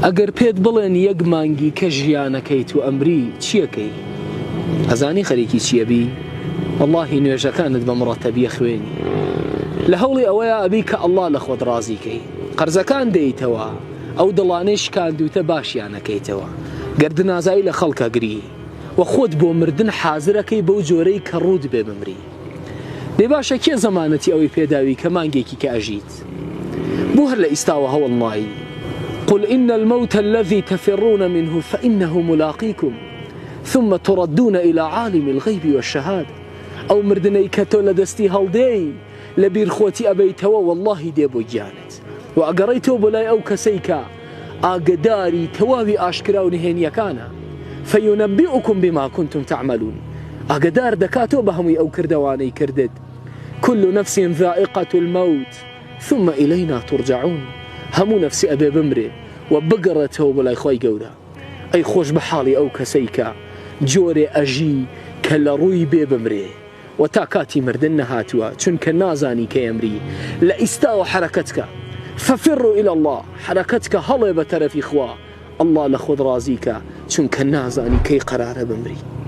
ئەگەر پێت بڵێن یەک مانگی کە ژیانەکەیت و ئەمری چیەکەی؟ ئەزانی خەریکی چییە بی؟ واللهی نوێژەکانت بە مڕەتەبیە خوێنی، لە هەوڵی ئەوەیە ئەبی کە ئەڵڵا لە خۆت ڕازیکەی، قەرزەکان دەیتەوە، ئەو دڵانەی شکاندوتە باشیانەکەیتەوە، گەردنازایی لە خەڵکە گری و خۆت بۆ مردن حازرەکەی بەو جۆرەی کە ڕوود بێ بمری. دەی باشە کێ زەمانەتی ئەوەی پێداوی کە مانگێکی کە ئەژیت؟ بۆ هەر لە ئیستاوە هەوڵنایی قل إن الموت الذي تفرون منه فإنه ملاقيكم ثم تردون إلى عالم الغيب والشهادة. أو مردني كتو لدستي هالدي لبير خوتي أبيتوا والله دي بو جانت وأقريتو بلاي أو كسيكا أقداري توابي أشكراو نهينيا كان فينبئكم بما كنتم تعملون. أقدار دكاتو بهمي أو كردواني كردد. كل نفس ذائقة الموت ثم إلينا ترجعون. همو نفسي أبي بمري وبقرته بلاي خوي قورا أي خوش بحالي أو كسيكا جوري أجي كالروي بي بمري وتاكاتي مردن هاتوا چونك نازاني كيمري لإستاو حركتك ففروا إلى الله. حركتك هلي بترفي خوا الله لخذ رازيك چونك نازاني كي قرار بمري.